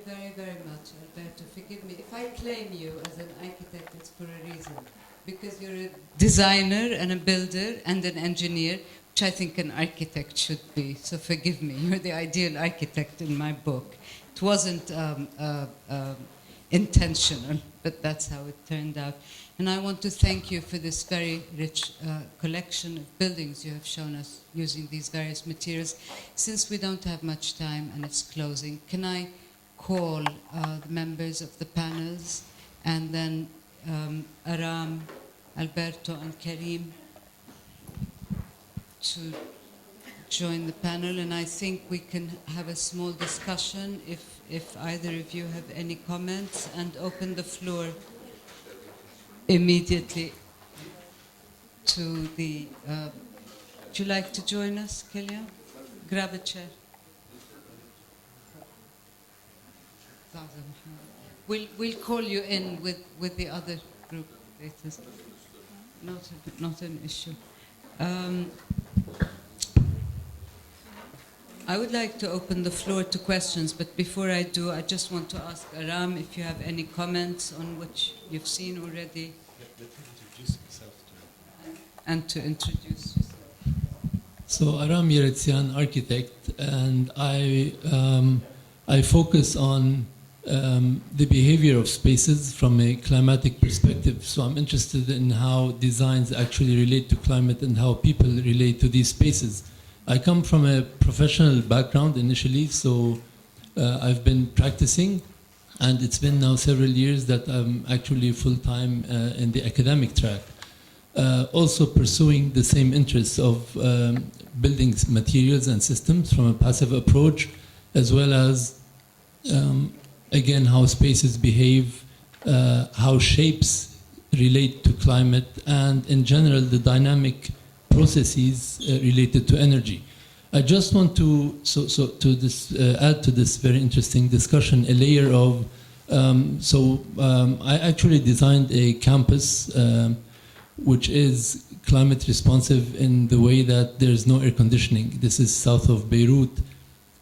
very, very much, Alberto. Forgive me. If I claim you as an architect, it's for a reason. Because you're a designer and a builder and an engineer, which I think an architect should be. So forgive me. You're the ideal architect in my book. It wasn't intentional, but that's how it turned out. And I want to thank you for this very rich collection of buildings you have shown us using these various materials. Since we don't have much time and it's closing, can I call the members of the panels and then Aram, Alberto and Karim to join the panel, and I think we can have a small discussion if either of you have any comments, and open the floor immediately to the... would you like to join us, Kelia? Grab a chair. We'll call you in with the other group later. Not an issue. I would like to open the floor to questions, but before I do, I just want to ask Aram if you have any comments on what you've seen already. Let him introduce himself to and to introduce yourself. So Aram Yeretsian, architect, and I focus on the behavior of spaces from a climatic perspective. So I'm interested in how designs actually relate to climate and how people relate to these spaces. I come from a professional background initially, so I've been practicing, and it's been now several years that I'm actually full-time in the academic track. Also pursuing the same interests of building materials and systems from a passive approach, as well as again, how spaces behave, how shapes relate to climate, and in general, the dynamic processes related to energy. I just want to add to this very interesting discussion a layer of, I actually designed a campus which is climate responsive in the way that there's no air conditioning. This is south of Beirut.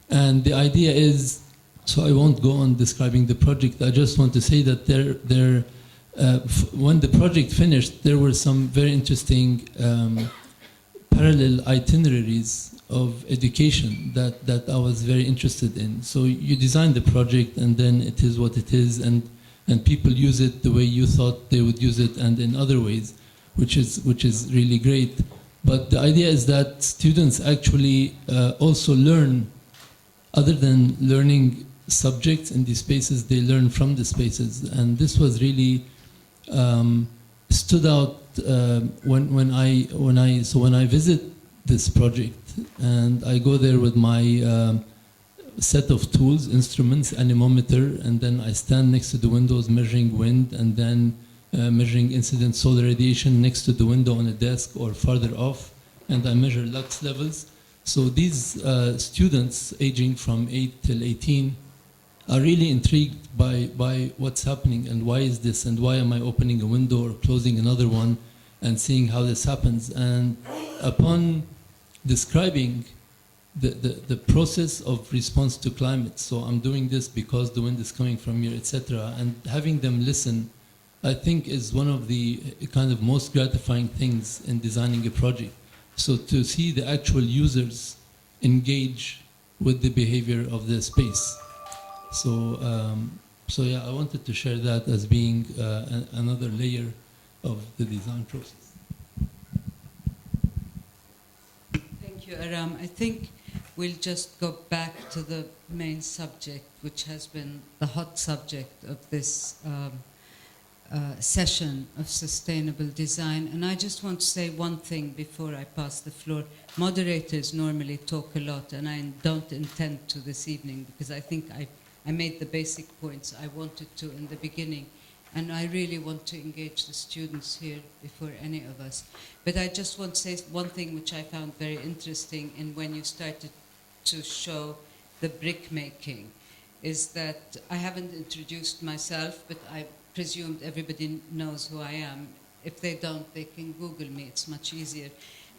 And the idea is, so I won't go on describing the project. I just want to say that when the project finished, there were some very interesting parallel itineraries of education that I was very interested in. So you design the project, and then it is what it is, and people use it the way you thought they would use it, and in other ways, which is really great. But the idea is that students actually also learn, other than learning subjects in these spaces, they learn from the spaces, and this was really stood out when I visit this project and I go there with my set of tools, instruments, anemometer, and then I stand next to the windows measuring wind, and then measuring incident solar radiation next to the window on a desk or farther off, and I measure lux levels. So these students aging from 8 till 18 are really intrigued by what's happening and why is this and why am I opening a window or closing another one and seeing how this happens. And upon describing the process of response to climate, so I'm doing this because the wind is coming from here, etc., and having them listen, I think is one of the kind of most gratifying things in designing a project. So to see the actual users engage with the behavior of the space. So yeah, I wanted to share that as being another layer of the design process. Thank you, Aram. I think we'll just go back to the main subject, which has been the hot subject of this session of sustainable design. And I just want to say one thing before I pass the floor. Moderators normally talk a lot, and I don't intend to this evening, because I think I made the basic points I wanted to in the beginning, and I really want to engage the students here before any of us. But I just want to say one thing which I found very interesting in when you started to show the brick making, is that I haven't introduced myself, but I presumed everybody knows who I am. If they don't, they can Google me, it's much easier.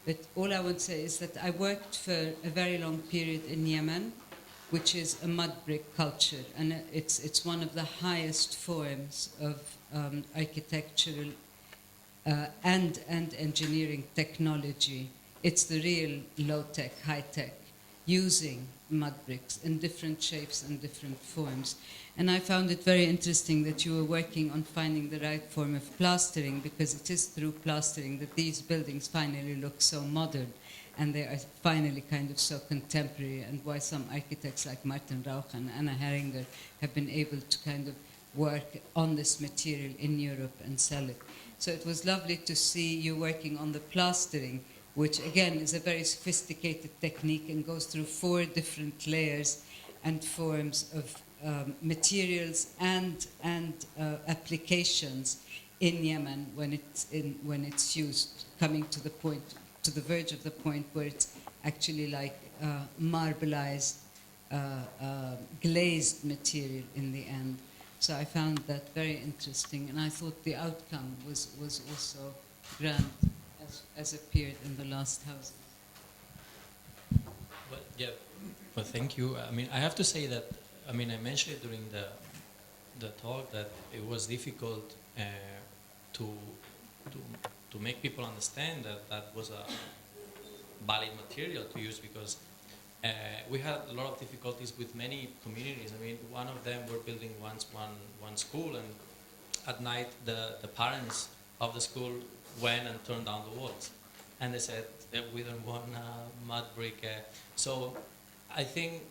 But all I want to say is that I worked for a very long period in Yemen, which is a mud brick culture, and it's one of the highest forms of architectural and engineering technology. It's the real low-tech, high-tech, using mud bricks in different shapes and different forms. And I found it very interesting that you were working on finding the right form of plastering, because it is through plastering that these buildings finally look so modern, and they are finally kind of so contemporary, and why some architects like Martin Rauch and Anna Heringer have been able to kind of work on this material in Europe and sell it. So it was lovely to see you working on the plastering, which again is a very sophisticated technique and goes through 4 different layers and forms of materials and applications in Yemen when it's used, coming to the point, to the verge of the point where it's actually like marbleized, glazed material in the end. So I found that very interesting, and I thought the outcome was also grand, as appeared in the last house. Well, yeah. Well, thank you. I mean, I have to say that, I mean, I mentioned it during the talk that it was difficult to make people understand that that was a valid material to use, because we had a lot of difficulties with many communities. I mean, one of them were building once one school, and at night the parents of the school went and turned down the walls, and they said that we don't want mud brick. So I think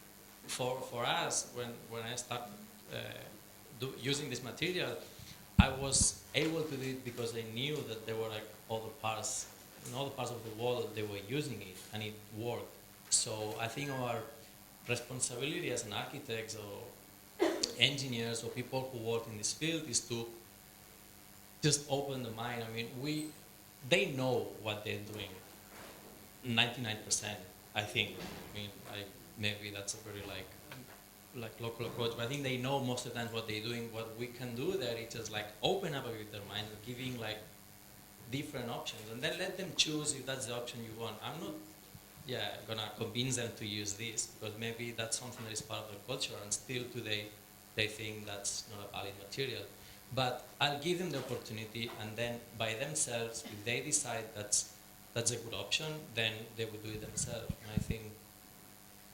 for us, when I started using this material, I was able to do it because I knew that there were like all the parts of the wall that they were using it, and it worked. So I think our responsibility as an architects or engineers or people who work in this field is to just open the mind. I mean, they know what they're doing. 99%, I think. I mean, maybe that's a very like local approach, but I think they know most of the time what they're doing. What we can do there is just like open up a bit their mind, giving like different options, and then let them choose if that's the option you want. I'm not gonna convince them to use this, because maybe that's something that is part of their culture, and still today they think that's not a valid material. But I'll give them the opportunity, and then by themselves, if they decide that's a good option, then they will do it themselves. And I think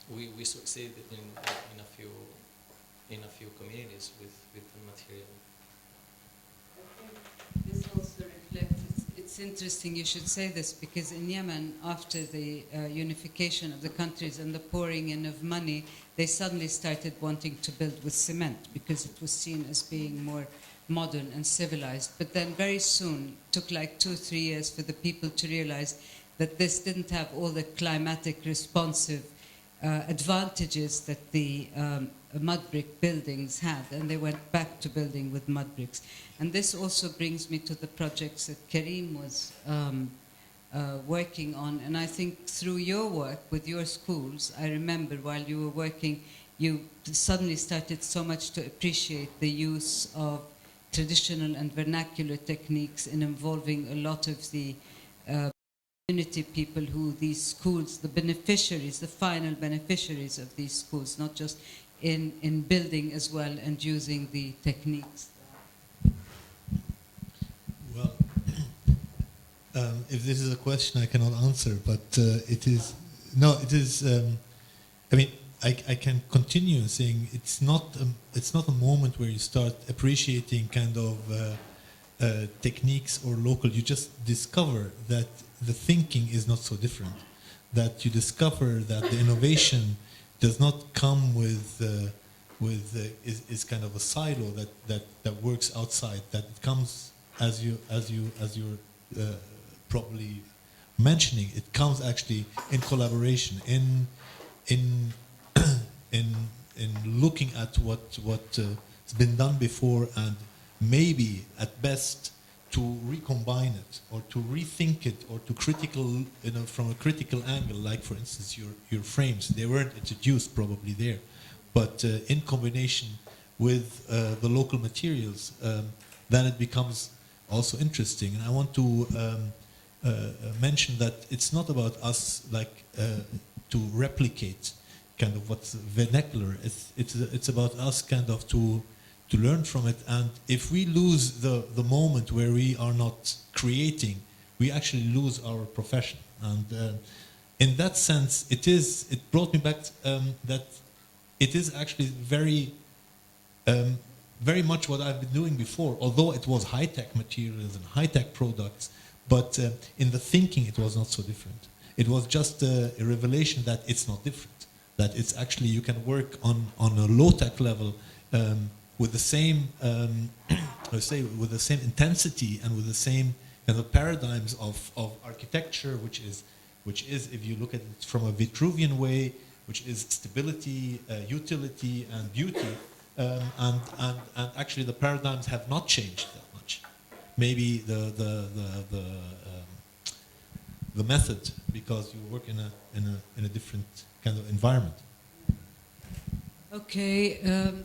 we succeeded in a few communities with the material. I think this also reflects, it's interesting you should say this, because in Yemen, after the unification of the countries and the pouring in of money, they suddenly started wanting to build with cement, because it was seen as being more modern and civilized. But then very soon, it took like 2 or 3 years for the people to realize that this didn't have all the climatic responsive advantages that the mud brick buildings had, and they went back to building with mud bricks. And this also brings me to the projects that Karim was working on. And I think through your work with your schools, I remember while you were working, you suddenly started so much to appreciate the use of traditional and vernacular techniques in involving a lot of the community people who these schools, the beneficiaries, the final beneficiaries of these schools, not just in building as well and using the techniques. Well, if this is a question I cannot answer, but it is, I mean, I can continue saying it's not a moment where you start appreciating kind of techniques or local. You just discover that the thinking is not so different, that you discover that the innovation does not come with is kind of a silo that works outside, that it comes as you're probably mentioning, it comes actually in collaboration, in looking at what's been done before, and maybe at best to recombine it or to rethink it or to from a critical angle, like for instance your frames. They weren't introduced probably there, but in combination with the local materials, then it becomes also interesting. And I want to mention that it's not about us to replicate kind of what's vernacular. It's about us kind of to learn from it. And if we lose the moment where we are not creating, we actually lose our profession. And in that sense, it brought me back that it is actually very much what I've been doing before, although it was high-tech materials and high-tech products, but in the thinking it was not so different. It was just a revelation that it's not different, that it's actually, you can work on a low-tech level with the same, let's say, with the same intensity and with the same kind of paradigms of architecture, which is, if you look at it from a Vitruvian way, which is stability, utility, and beauty. And actually, the paradigms have not changed that much. Maybe the method, because you work in a different kind of environment. Okay,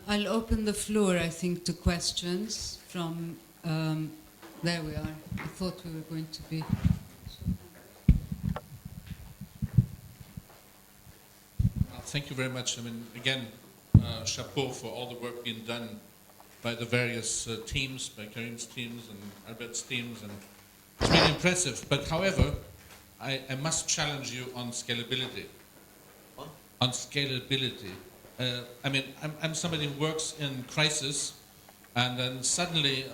I'll open the floor, I think, to questions from. There we are. I thought we were going to be. Thank you very much. I mean, again, chapeau for all the work being done by the various teams, by Karim's teams and Albert's teams, and it's really impressive. But however, I must challenge you on scalability. What? On scalability. I mean, I'm somebody who works in crisis, and then suddenly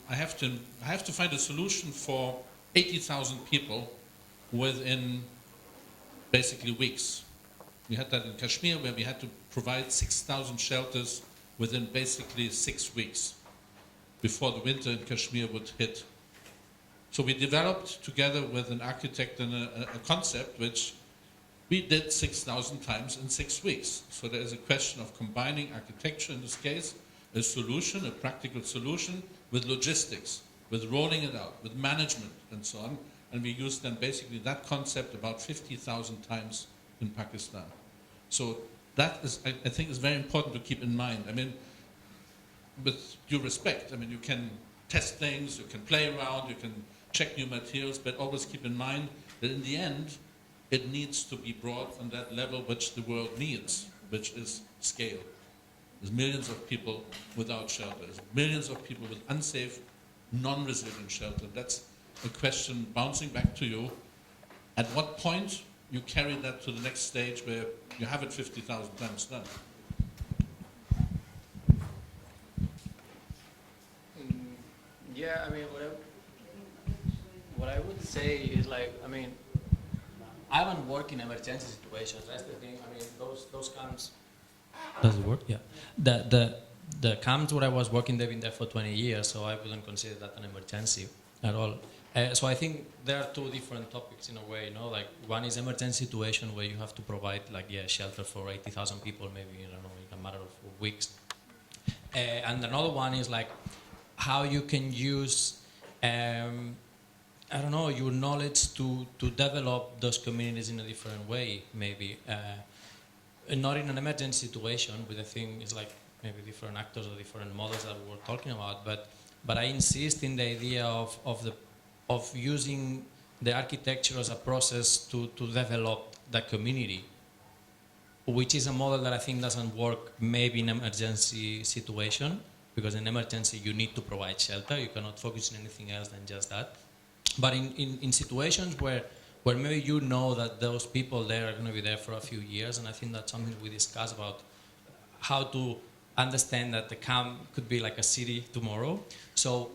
I have to find a solution for 80,000 people within basically weeks. We had that in Kashmir, where we had to provide 6,000 shelters within basically 6 weeks before the winter in Kashmir would hit. So we developed together with an architect and a concept which we did 6,000 times in 6 weeks. So there is a question of combining architecture in this case, a solution, a practical solution, with logistics, with rolling it out, with management and so on. And we used then basically that concept about 50,000 times in Pakistan. So that is, I think, is very important to keep in mind. I mean, with due respect, I mean, you can test things, you can play around, you can check new materials, but always keep in mind that in the end, it needs to be brought on that level which the world needs, which is scale. There's millions of people without shelter. There's millions of people with unsafe, non-resilient shelter. That's a question bouncing back to you. At what point you carry that to the next stage where you have it 50,000 times done? Yeah, I mean, what I would say is, like, I mean, I haven't worked in emergency situations. That's the thing. I mean, those camps. Does it work? Yeah. The camps where I was working, they've been there for 20 years, so I wouldn't consider that an emergency at all. So I think there are two different topics in a way, you know, like one is emergency situation where you have to provide, like, shelter for 80,000 people, maybe, I don't know, in a matter of weeks. And another one is like how you can use, I don't know, your knowledge to develop those communities in a different way, maybe. Not in an emergency situation, but I think it's like maybe different actors or different models that we were talking about. But I insist in the idea of using the architecture as a process to develop the community, which is a model that I think doesn't work maybe in an emergency situation, because in emergency you need to provide shelter. You cannot focus on anything else than just that. But in situations where maybe you know that those people there are going to be there for a few years, and I think that's something we discuss about how to understand that the camp could be like a city tomorrow. So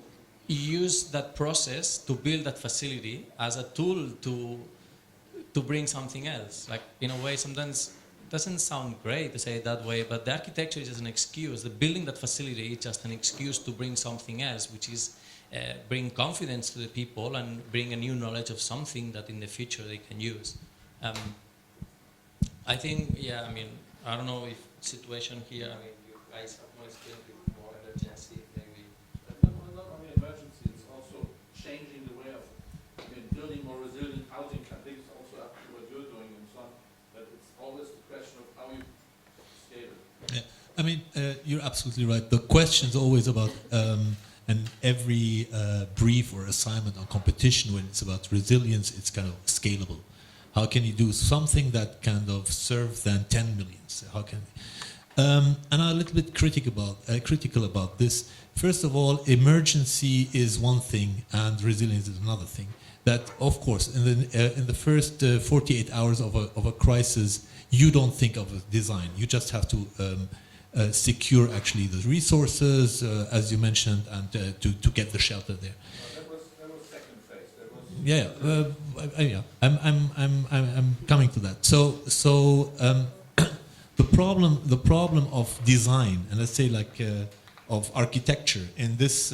use that process to build that facility as a tool to bring something else. Like, in a way, sometimes it doesn't sound great to say it that way, but the architecture is just an excuse. The building that facility is just an excuse to bring something else, which is bring confidence to the people and bring a new knowledge of something that in the future they can use. I think, yeah, I mean, I don't know if situation here, I mean, you guys have more experience with more emergency, maybe. Not only emergency, it's also changing the way of building more resilient housing. I think it's also up to what you're doing and so on, but it's always the question of how you scale it. Yeah. I mean, you're absolutely right. The question's always about, and every brief or assignment on competition, when it's about resilience, it's kind of scalable. How can you do something that kind of serves then 10 millions? How can and I'm a little bit critical about this. First of all, emergency is one thing and resilience is another thing. That, of course, in the first 48 hours of a crisis, you don't think of a design. You just have to secure actually the resources, as you mentioned, and to get the shelter there. That was second phase. That was Yeah, I'm coming to that. So the problem of design, and let's say like of architecture in this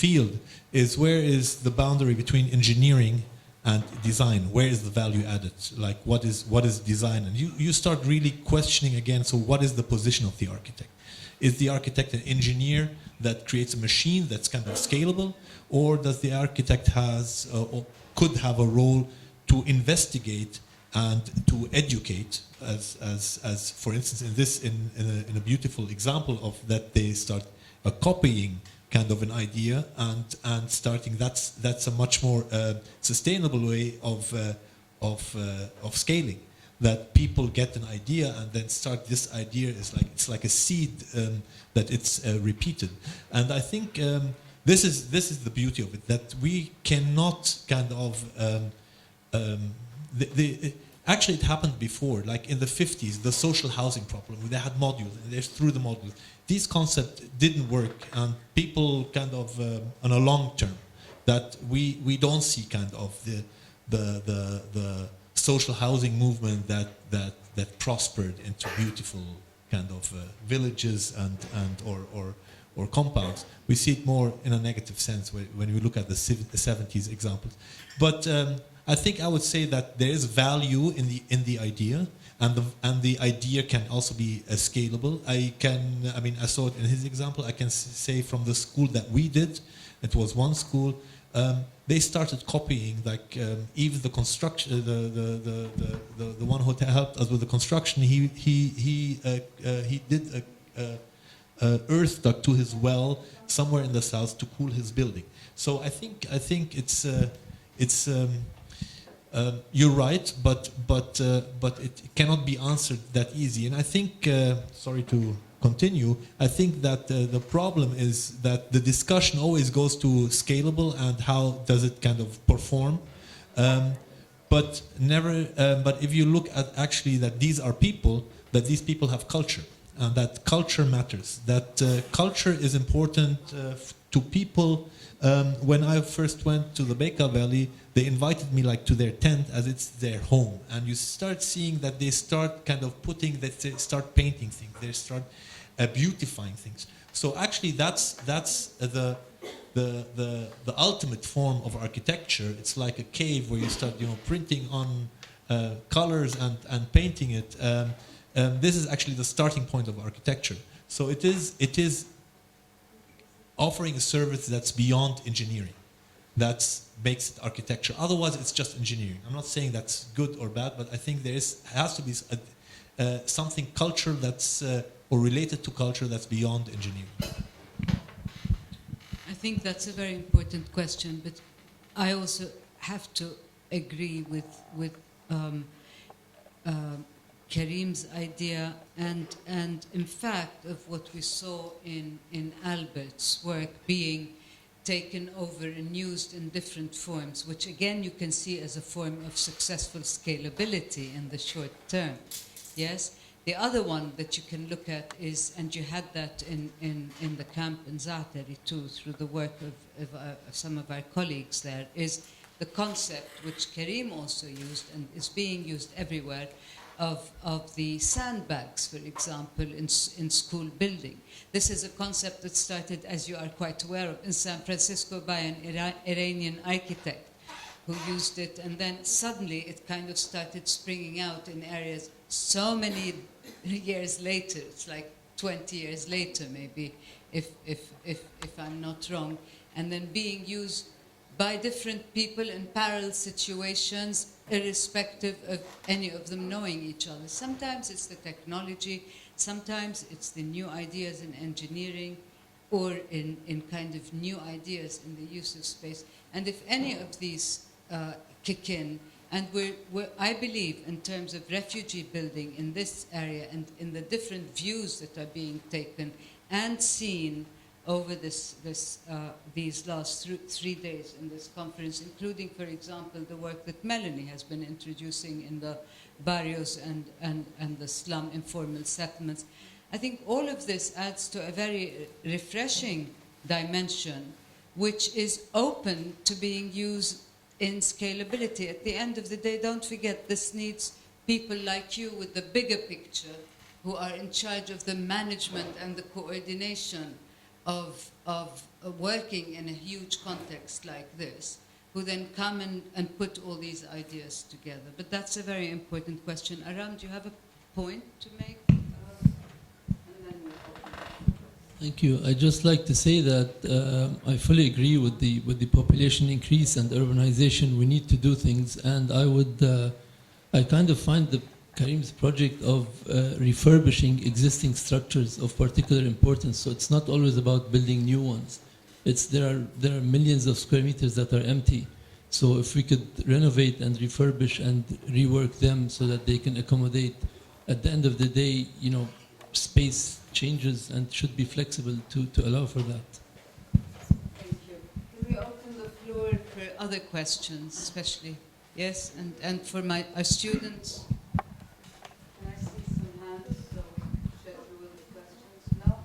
field, is where is the boundary between engineering and design? Where is the value added? Like what is design? And you start really questioning again. So what is the position of the architect? Is the architect an engineer that creates a machine that's kind of scalable, or does the architect has or could have a role to investigate and to educate, as for instance in a beautiful example of that, they start copying kind of an idea and starting, that's a much more sustainable way of scaling, that people get an idea and then start, this idea is like, it's like a seed that it's repeated. And I think this is the beauty of it, that we cannot kind of actually, it happened before, like in the 50s, the social housing problem. They had modules, and they threw the modules. These concepts didn't work, and people kind of, on a long term, that we don't see kind of the social housing movement that prospered into beautiful kind of villages or compounds. We see it more in a negative sense when we look at the 70s examples. But I think I would say that there is value in the idea, and the idea can also be scalable. I mean, I saw it in his example. I can say from the school that we did, it was one school. They started copying, like even the construction. The one who helped us with the construction. He did a earth duct to his well somewhere in the south to cool his building. So I think it's. You're right, but it cannot be answered that easy. And I think, sorry to continue, I think that the problem is that the discussion always goes to scalable and how does it kind of perform, but never. But if you look at actually that these are people, that these people have culture, and that culture matters. That culture is important to people. When I first went to the Bekaa Valley, they invited me like to their tent as it's their home, and you start seeing that they start kind of putting, that they start painting things, they start beautifying things. So actually, that's the ultimate form of architecture. It's like a cave where you start, printing on colors and painting it. This is actually the starting point of architecture. So it is offering a service that's beyond engineering. That makes it architecture. Otherwise, it's just engineering. I'm not saying that's good or bad, but I think has to be something culture that's or related to culture that's beyond engineering. I think that's a very important question, but I also have to agree with Karim's idea and in fact of what we saw in Albert's work being taken over and used in different forms, which again you can see as a form of successful scalability in the short term. Yes? The other one that you can look at is, and you had that in the camp in Zaatari too, through the work of some of our colleagues there, is the concept which Karim also used and is being used everywhere of the sandbags, for example, in school building. This is a concept that started, as you are quite aware of, in San Francisco by an Iranian architect who used it, and then suddenly it kind of started springing out in areas so many years later. It's like 20 years later, maybe, if I'm not wrong, and then being used by different people in parallel situations, irrespective of any of them knowing each other. Sometimes it's the technology, sometimes it's the new ideas in engineering, or in kind of new ideas in the use of space. And if any of these kick in. And I believe, in terms of refugee building in this area and in the different views that are being taken and seen over these last 3 days in this conference, including, for example, the work that Melanie has been introducing in the barrios and the slum informal settlements. I think all of this adds to a very refreshing dimension, which is open to being used in scalability. At the end of the day, don't forget, this needs people like you with the bigger picture, who are in charge of the management and the coordination of working in a huge context like this, who then come and put all these ideas together. But that's a very important question. Aram, do you have a point to make? Thank you. I'd just like to say that I fully agree with the population increase and urbanization. We need to do things, and I kind of find Karim's project of refurbishing existing structures of particular importance. So it's not always about building new ones. There are millions of square meters that are empty. So if we could renovate and refurbish and rework them so that they can accommodate, at the end of the day, space changes and should be flexible to allow for that. Thank you. Can we open the floor for other questions, especially? Yes, and for our students? Can I see some hands? So share through the questions. No?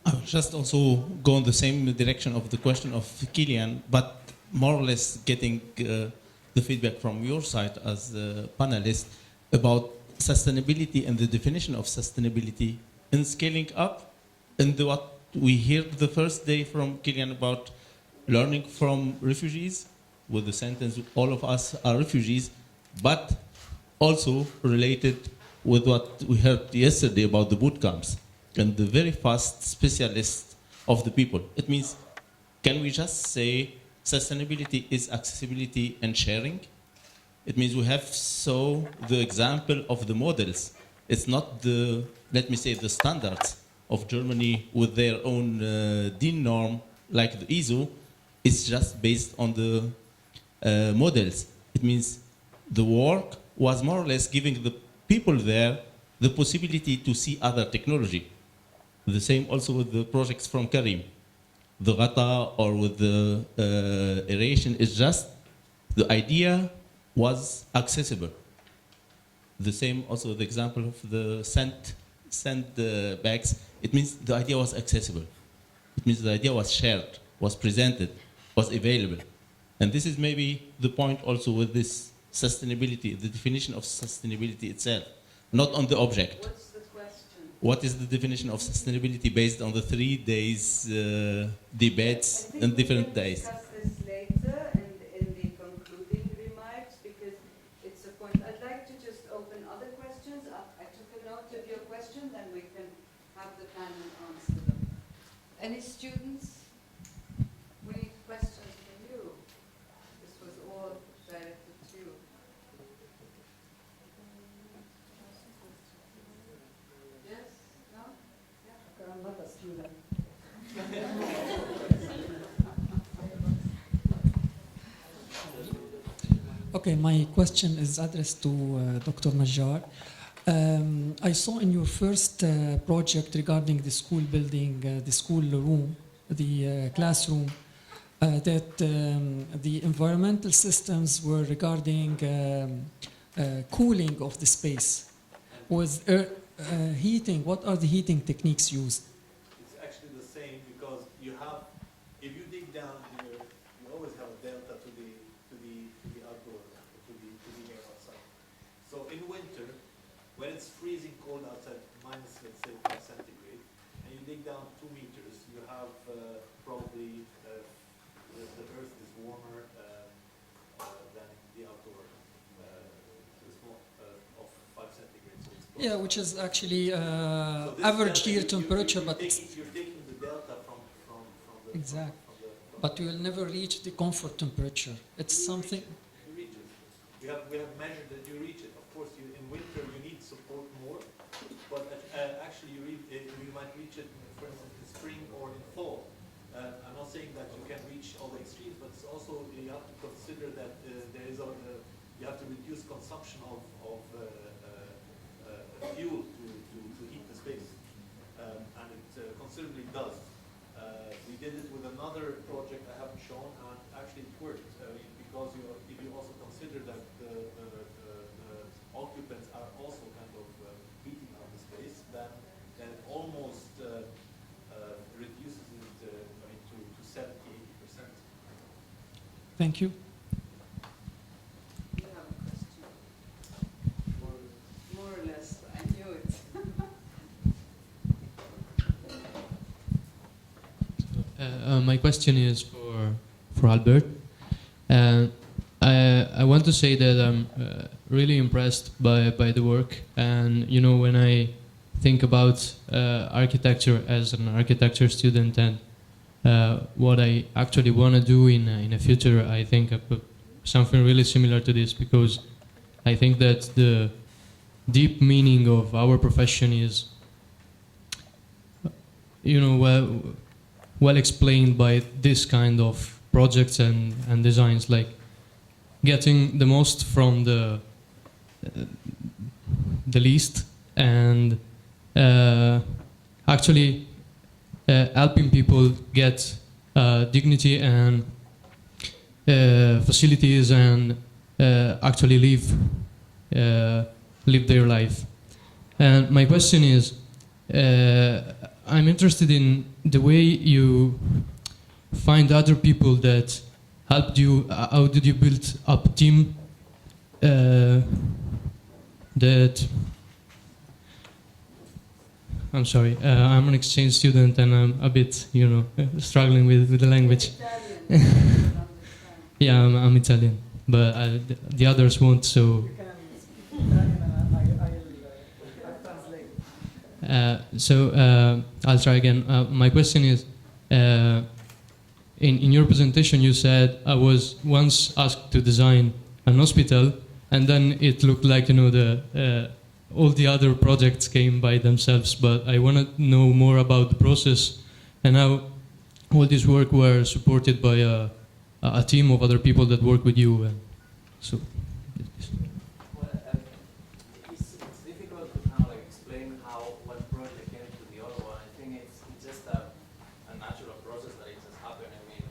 I will just also go in the same direction of the question of Kilian, but more or less getting the feedback from your side as a panelist about sustainability and the definition of sustainability in scaling up, and what we heard the first day from Kilian about learning from refugees, with the sentence, all of us are refugees, but also related with what we heard yesterday about the boot camps and the very fast specialists of the people. It means, can we just say sustainability is accessibility and sharing? It means we have the example of the models. It's not let me say, the standards of Germany with their own DIN norm, like the ISO. It's just based on the models. It means the work was more or less giving the people there the possibility to see other technology. The same also with the projects from Karim. The Ghata or with the aeration is just the idea was accessible. The same also the example of the sand bags. It means the idea was accessible. It means the idea was shared, was presented, was available. And this is maybe the point also with this sustainability, the definition of sustainability itself, not on the object. What's the question? What is the definition of sustainability based on the 3 days debates and different days? Discuss this later in the concluding remarks, because it's a point. I'd like to just open other questions. I took a note of your question, then we can have the panel answer them. Any students? We need questions from you. This was all directed to you. Yes? No? Yeah. I'm not a student. Okay, my question is addressed to Dr. Najjar. I saw in your first project regarding the school building, the school room, the classroom, that the environmental systems were regarding cooling of the space. Was heating, what are the heating techniques used? It's actually the same, because you have, if you dig down here, you always have a delta to the outdoor, to the air outside. So in winter, when it's freezing cold outside, minus let's say 5 centigrade, and you dig down 2 meters, you have probably the earth is warmer than the outdoor, the small of 5 centigrade. So it's Yeah, which is actually so this average delta, year temperature, but you're taking the delta from the exact. from But you will never reach the comfort temperature. It's something. You reach it. We have measured that you reach it. Of course, in winter you need support more, but actually you might reach it, for instance, in spring or in fall. I'm not saying that you can reach all the extremes, but it's also you have to consider that there is you have to reduce consumption of fuel to heat the space, and it considerably does. We did it with another project I haven't shown, and actually it worked because if you also consider that the occupants are also kind of heating up the space, then it almost reduces it to 70–80%. Thank you. You have a question. More or less, I knew it. My question is for Albert. I want to say that I'm really impressed by the work, and you know, when I think about architecture as an architecture student and what I actually want to do in the future, I think something really similar to this, because I think that the deep meaning of our profession is, you know, well explained by this kind of projects and designs, like getting the most from the least, and actually helping people get dignity and facilities and actually live their life. And my question is, I'm interested in the way you find other people that helped you. How did you build up a team that... I'm sorry, I'm an exchange student and I'm a bit, you know, struggling with the language. Yeah, I'm Italian, but the others won't, so... I'll try again. My question is, in your presentation you said I was once asked to design an hospital, and then it looked like, you know, all the other projects came by themselves, but I want to know more about the process and how all this work were supported by a team of other people that work with you. So. Well, it's difficult to kind of like explain how one project came to the other one. I think it's just a natural process that it just happened. I mean,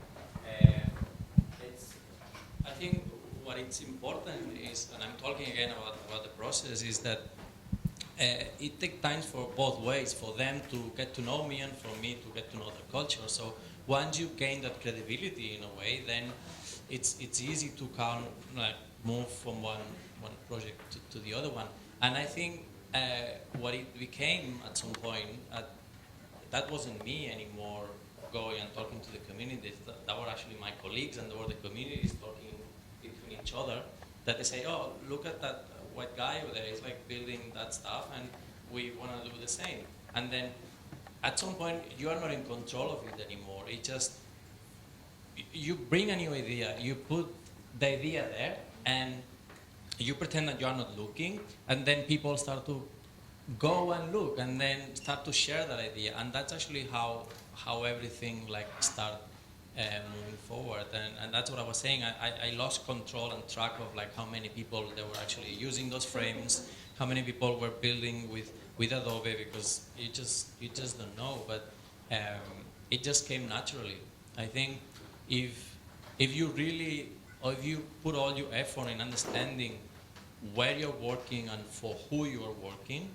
I think what it's important is, and I'm talking again about the process, is that it takes time for both ways, for them to get to know me and for me to get to know their culture. So once you gain that credibility in a way, then it's easy to move from one project to the other one. And I think what it became at some point, that wasn't me anymore going and talking to the communities. That were actually my colleagues, and they were the communities talking between each other, that they say, oh, look at that white guy over there, he's like building that stuff and we want to do the same. And then at some point you are not in control of it anymore. It just, you bring a new idea, you put the idea there and you pretend that you are not looking, and then people start to go and look and then start to share that idea, and that's actually how everything like start moving forward. And that's what I was saying. I lost control and track of like how many people they were actually using those frames, how many people were building with Adobe, because you just don't know. But it just came naturally. I think if you really, or if you put all your effort in understanding where you're working and for who you are working,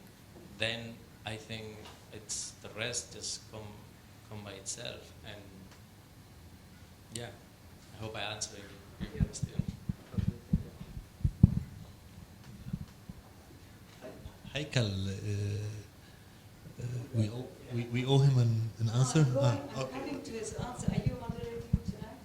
then I think it's the rest just come by itself. And yeah, I hope I answered your question. Haikal, we owe him an answer. I'm coming to his answer. Are you moderating tonight?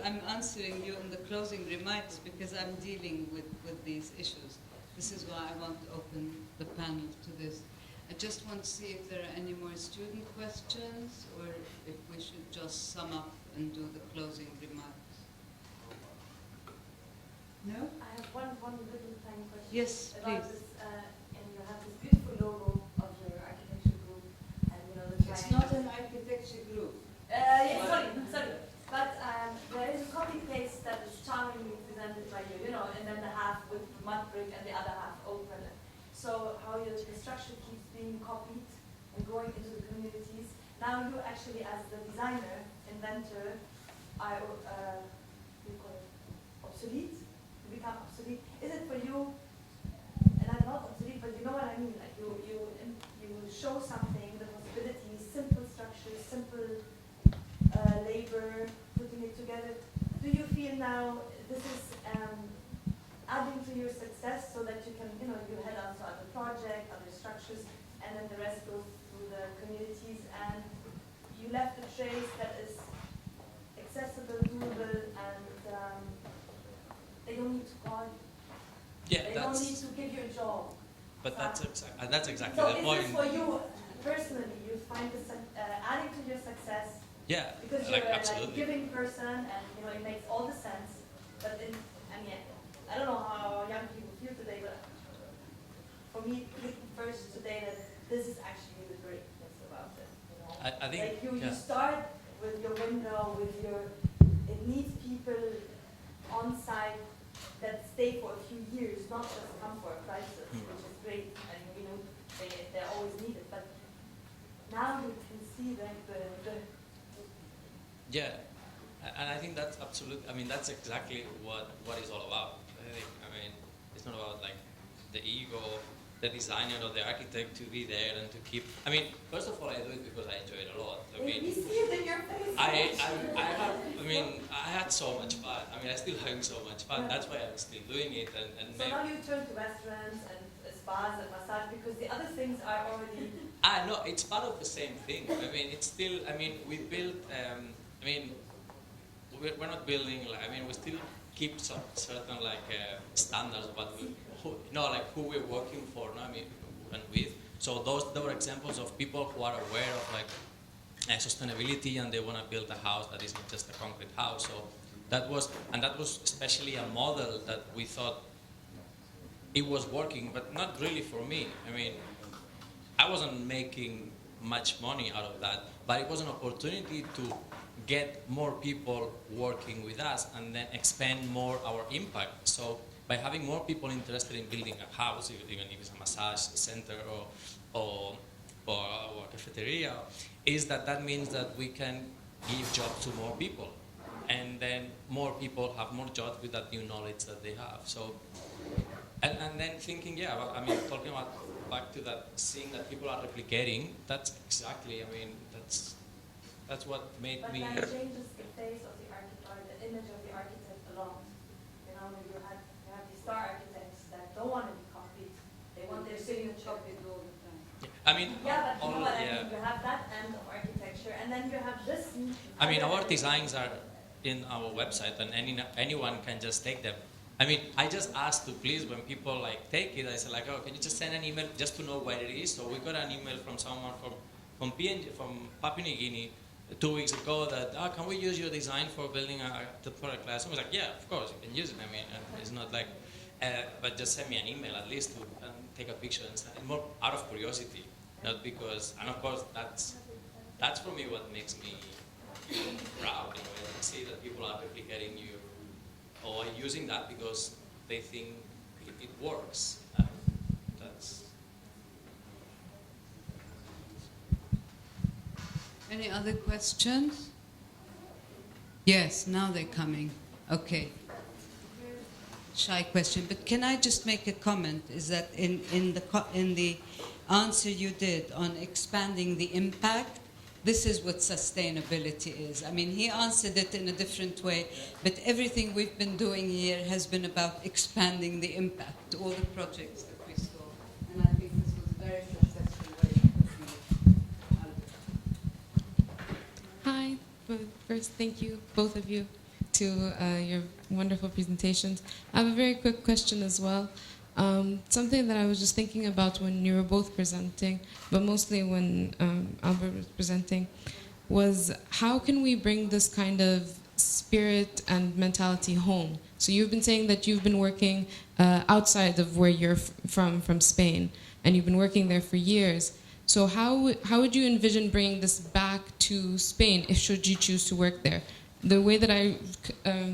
I'm answering you in the closing remarks because I'm dealing with these issues. This is why I want to open the panel to this. I just want to see if there are any more student questions, or if we should just sum up and do the closing remarks. No? I have one little tiny question. Yes, about please. this, and you have this beautiful logo of your architecture group, and you know the It's not an architecture group. Sorry. But there is a copy paste that is charmingly presented by you, and then the half with mud brick and the other half open. So how the structure keeps being copied and going into the communities. Now you actually, as the designer, inventor, are obsolete. You become obsolete. Is it for you? And I'm not obsolete, but you know what I mean. Like you show something, the possibilities, simple structures, simple labor, putting it together. Do you feel now this is adding to your success so that you can, you head on to other projects, other structures, and then the rest goes through the communities, and you left a trace that is accessible, doable, and they don't need to call you. Yeah, They don't need to give you a job. But that's exactly So the is point. this for you personally? You find this adding to your success Yeah, because like you're absolutely. a giving person, and it makes all the sense. But I don't know how young people feel today, but for me, clicking first today that this is actually the greatness about it. I think Like you yeah. start with your window, it needs people on site that stay for a few years, not just come for a crisis, which is great, and they're always needed. But now you can see like the Yeah, and I think that's absolute. I mean, that's exactly what it's all about. I mean, it's not about like the ego, the designer or the architect to be there and to keep. I mean, first of all, I do it because I enjoy it a lot. I mean, we see it in your face. I had so much fun. I mean, I still having so much fun. Yeah. That's why I'm still doing it. And So now you turn to restaurants and spas and massage because the other things are already. No, it's part of the same thing. I mean, it's still. I mean, we built. I mean, we're not building. Like, I mean, we still keep some certain like standards, but who we're working for. No, I mean, and with. So there were examples of people who are aware of like sustainability and they want to build a house that isn't just a concrete house. So that was especially a model that we thought it was working, but not really for me. I mean, I wasn't making much money out of that, but it was an opportunity to get more people working with us and then expand more our impact. So by having more people interested in building a house, even if it's a massage center or a cafeteria, is that means that we can give jobs to more people. And then more people have more jobs with that new knowledge that they have. So, and then thinking, I mean, talking about back to that, seeing that people are replicating, that's exactly, I mean, that's what made But me. that changes the face of the architect, or the image of the architect a lot. You have these star architects that don't want to be copied. They want their signature. Copied all the time. I mean, Yeah, but you know what I yeah. mean. You have that end of architecture, and then you have this. I mean, our designs are in our website, and anyone can just take them. I mean, I just asked to please when people like take it. I said like, oh, can you just send an email just to know where it is? So we got an email from someone from PNG, from Papua New Guinea 2 weeks ago that can we use your design for building a temporary classroom? I was like, yeah, of course you can use it. I mean, it's not like, but just send me an email at least to take a picture and send it more out of curiosity, not because. And of course, that's for me what makes me proud. To see that people are replicating you or using that because they think it works. That's. Any other questions? Yes, now they're coming. Okay. Shy question, but can I just make a comment? Is that in the answer you did on expanding the impact, this is what sustainability is. I mean, he answered it in a different way, but everything we've been doing here has been about expanding the impact, all the projects that we saw. And I think this was a very successful way of putting it. Hi. Well, first, thank you, both of you, to your wonderful presentations. I have a very quick question as well. Something that I was just thinking about when you were both presenting, but mostly when Albert was presenting, was how can we bring this kind of spirit and mentality home? So you've been saying that you've been working outside of where you're from Spain, and you've been working there for years. So how would you envision bringing this back to Spain if should you choose to work there? The way that I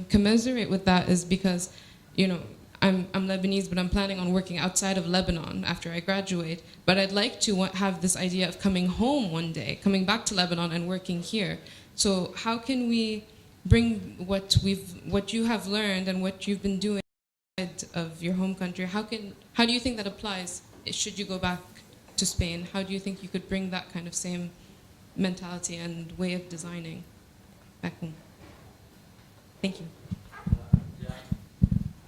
commiserate with that is because, you know, I'm Lebanese, but I'm planning on working outside of Lebanon after I graduate. But I'd like to have this idea of coming home one day, coming back to Lebanon and working here. So how can we bring what you have learned and what you've been doing outside of your home country? How do you think that applies? Should you go back to Spain? How do you think you could bring that kind of same mentality and way of designing back home? Thank you. Yeah,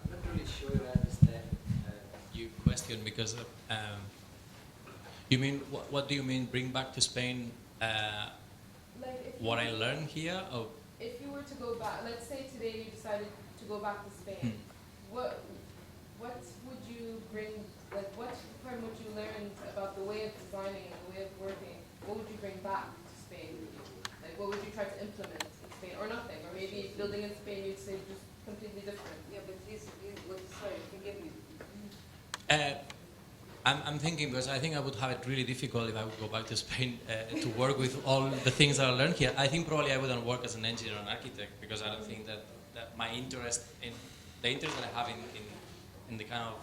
I'm not really sure I understand Your question, because you mean what do you mean bring back to Spain what I learned here? Or If you were to go back, let's say today you decided to go back to Spain, what would you bring, like what from what you learned about the way of designing and the way of working, what would you bring back to Spain with you? Like what would you try to implement in Spain, or nothing? Or maybe building in Spain you'd say just completely different. Yeah, but this sorry, forgive me. I'm thinking, because I think I would have it really difficult if I would go back to Spain to work with all the things that I learned here. I think probably I wouldn't work as an engineer or an architect, because I don't think that my interest in the interest that I have in the kind of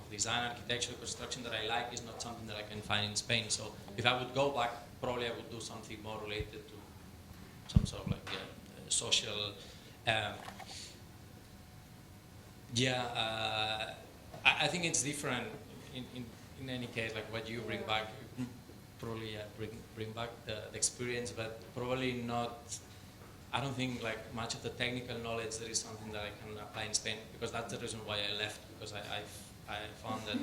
design, architecture, construction that I like is not something that I can find in Spain. So if I would go back, probably I would do something more related to some sort of like social. I think it's different in any case. Like what you bring back, probably bring back the experience, but probably not. I don't think like much of the technical knowledge there is something that I can apply in Spain, because that's the reason why I left, because I found that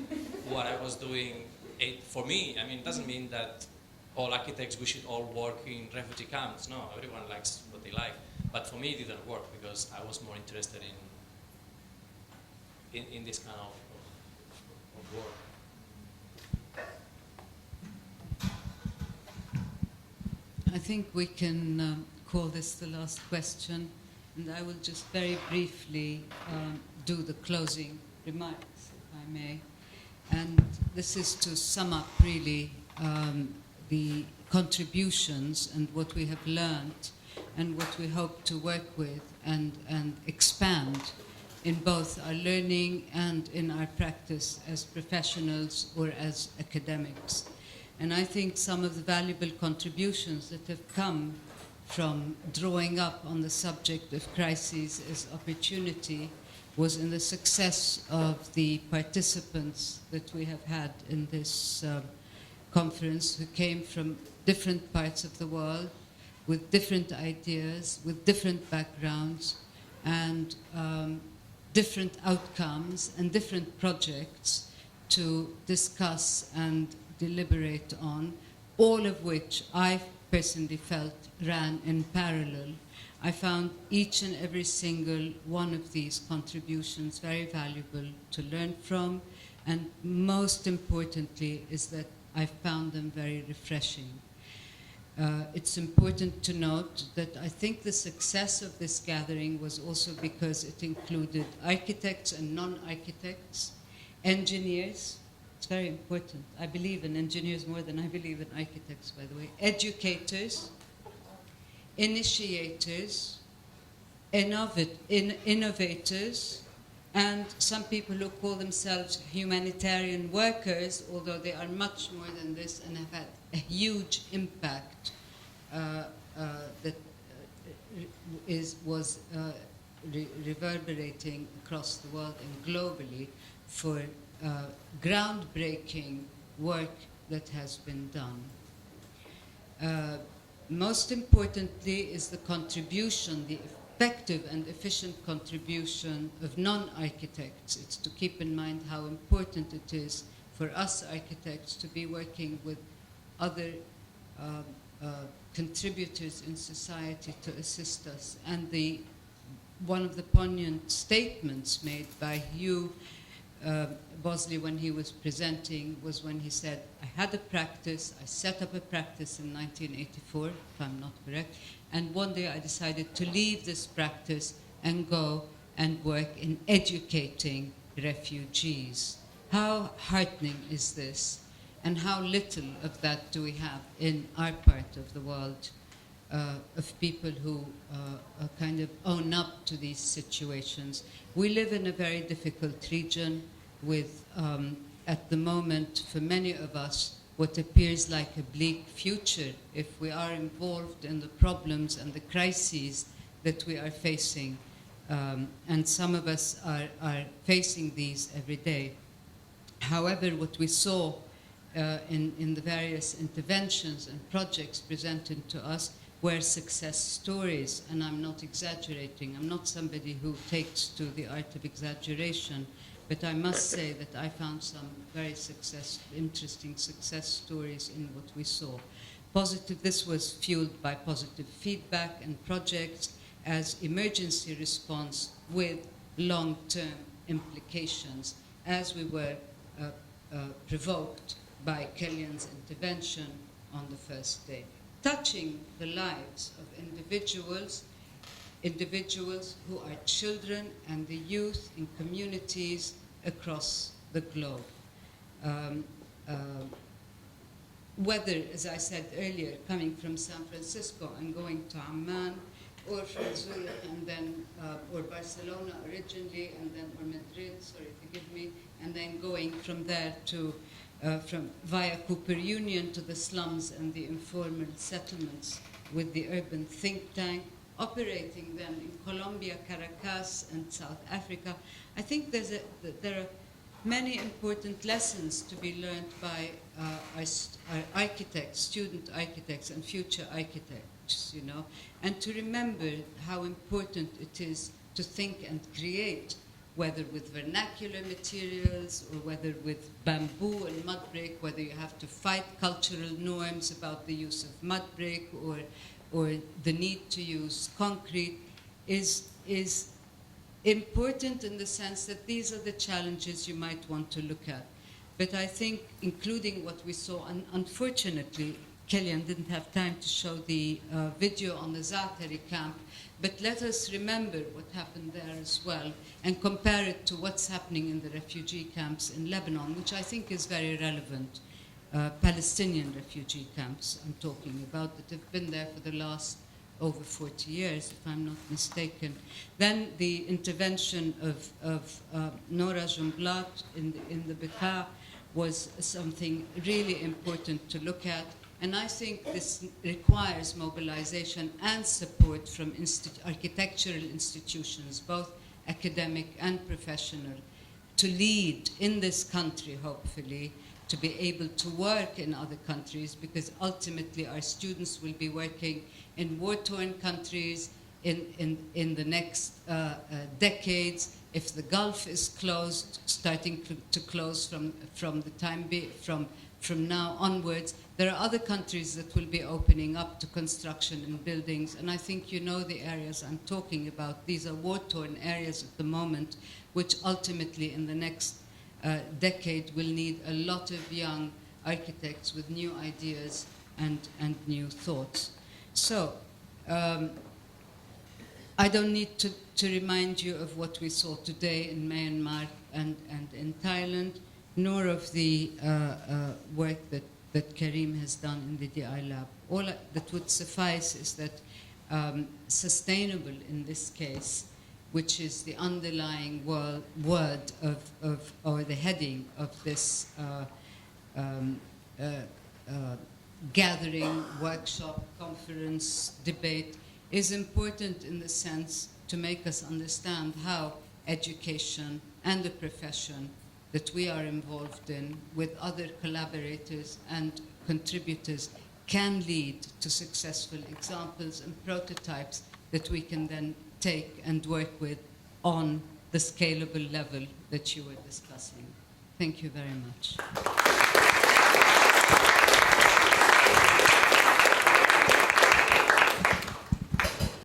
what I was doing, for me, I mean, it doesn't mean that all architects, we should all work in refugee camps. No, everyone likes what they like. But for me, it didn't work, because I was more interested in this kind of work. I think we can call this the last question, and I will just very briefly do the closing remarks, if I may. And this is to sum up really the contributions and what we have learned and what we hope to work with and expand in both our learning and in our practice as professionals or as academics. And I think some of the valuable contributions that have come from drawing up on the subject of crises as opportunity was in the success of the participants that we have had in this conference, who came from different parts of the world, with different ideas, with different backgrounds, and different outcomes and different projects to discuss and deliberate on, all of which I personally felt ran in parallel. I found each and every single one of these contributions very valuable to learn from, and most importantly is that I found them very refreshing. It's important to note that I think the success of this gathering was also because it included architects and non-architects, engineers. It's very important. I believe in engineers more than I believe in architects, by the way. Educators, initiators, innovators, and some people who call themselves humanitarian workers, although they are much more than this and have had a huge impact that was reverberating across the world and globally for groundbreaking work that has been done. Most importantly is the contribution, the effective and efficient contribution of non-architects. It's to keep in mind how important it is for us architects to be working with other contributors in society to assist us. And one of the poignant statements made by Hugh Bosley when he was presenting was when he said, I had a practice, I set up a practice in 1984, if I'm not correct, and one day I decided to leave this practice and go and work in educating refugees. How heartening is this? and how little of that do we have in our part of the world, of people who kind of own up to these situations. We live in a very difficult region with, at the moment, for many of us, what appears like a bleak future if we are involved in the problems and the crises that we are facing. And some of us are facing these every day. However, what we saw in the various interventions and projects presented to us were success stories, and I'm not exaggerating. I'm not somebody who takes to the art of exaggeration, but I must say that I found some very interesting success stories in what we saw. This was fueled by positive feedback and projects as emergency response with long-term implications, as we were provoked by Kellyan's intervention on the first day, touching the lives of individuals who are children and the youth in communities across the globe. Whether, as I said earlier, coming from San Francisco and going to Amman, or from Zurich and then, or Barcelona originally, and then, or Madrid, sorry, forgive me, and then going from there to, via Cooper Union to the slums and the informal settlements with the urban think tank, operating then in Colombia, Caracas, and South Africa. I think there are many important lessons to be learned by our architects, student architects, and future architects, you know, and to remember how important it is to think and create, whether with vernacular materials or whether with bamboo and mud brick, whether you have to fight cultural norms about the use of mud brick or the need to use concrete, is important in the sense that these are the challenges you might want to look at. But I think, including what we saw, and unfortunately, Kellyan didn't have time to show the video on the Zaatari camp, but let us remember what happened there as well and compare it to what's happening in the refugee camps in Lebanon, which I think is very relevant. Palestinian refugee camps I'm talking about that have been there for the last over 40 years, if I'm not mistaken. Then the intervention of Nora Jumblat in the Bekaa was something really important to look at. And I think this requires mobilization and support from architectural institutions, both academic and professional, to lead in this country, hopefully, to be able to work in other countries, because ultimately our students will be working in war-torn countries in the next decades. If the Gulf is closed, starting to close from now onwards, there are other countries that will be opening up to construction and buildings, and I think you know the areas I'm talking about. These are war-torn areas at the moment, which ultimately in the next decade will need a lot of young architects with new ideas and new thoughts. So, I don't need to remind you of what we saw today in Myanmar and in Thailand, nor of the work that Karim has done in the DI lab. All that would suffice is that sustainable in this case, which is the underlying word or the heading of this gathering, workshop, conference, debate, is important in the sense to make us understand how education and the profession that we are involved in with other collaborators and contributors can lead to successful examples and prototypes that we can then take and work with on the scalable level that you were discussing. Thank you very much.